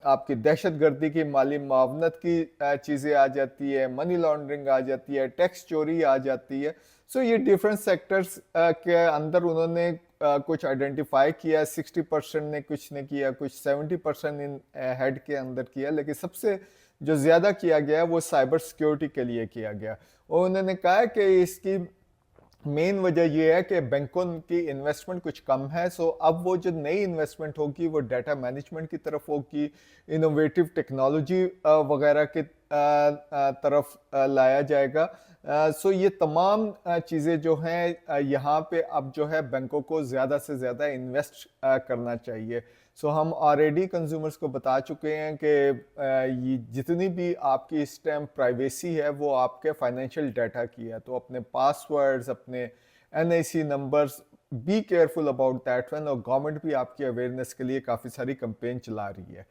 आपकी दहशतगर्दी की माली मुआवनत की चीज़ें आ जाती है, मनी लॉन्ड्रिंग आ जाती है, टैक्स चोरी आ जाती है। सो ये डिफरेंट सेक्टर्स के अंदर उन्होंने कुछ आइडेंटिफाई किया, 60% ने कुछ ने किया, कुछ 70% इन हेड के अंदर किया, लेकिन सबसे जो ज़्यादा किया गया वो साइबर सिक्योरिटी के लिए किया गया। और उन्होंने कहा कि इसकी मेन वजह ये है कि बैंकों की इन्वेस्टमेंट कुछ कम है, सो अब वो जो नई इन्वेस्टमेंट होगी वो डाटा मैनेजमेंट की तरफ होगी, इनोवेटिव टेक्नोलॉजी वगैरह की तरफ लाया जाएगा। सो ये तमाम चीज़ें जो हैं यहाँ पे अब जो है बैंकों को ज़्यादा से ज़्यादा इन्वेस्ट करना चाहिए। सो हम ऑलरेडी कंज्यूमर्स को बता चुके हैं कि ये जितनी भी आपकी इस टाइम प्राइवेसी है वो आपके फाइनेंशियल डाटा की है, तो अपने पासवर्ड्स, अपने NIC numbers, be careful about that one. और गवर्नमेंट भी आपकी अवेयरनेस के लिए काफ़ी सारी कंपेन चला रही है।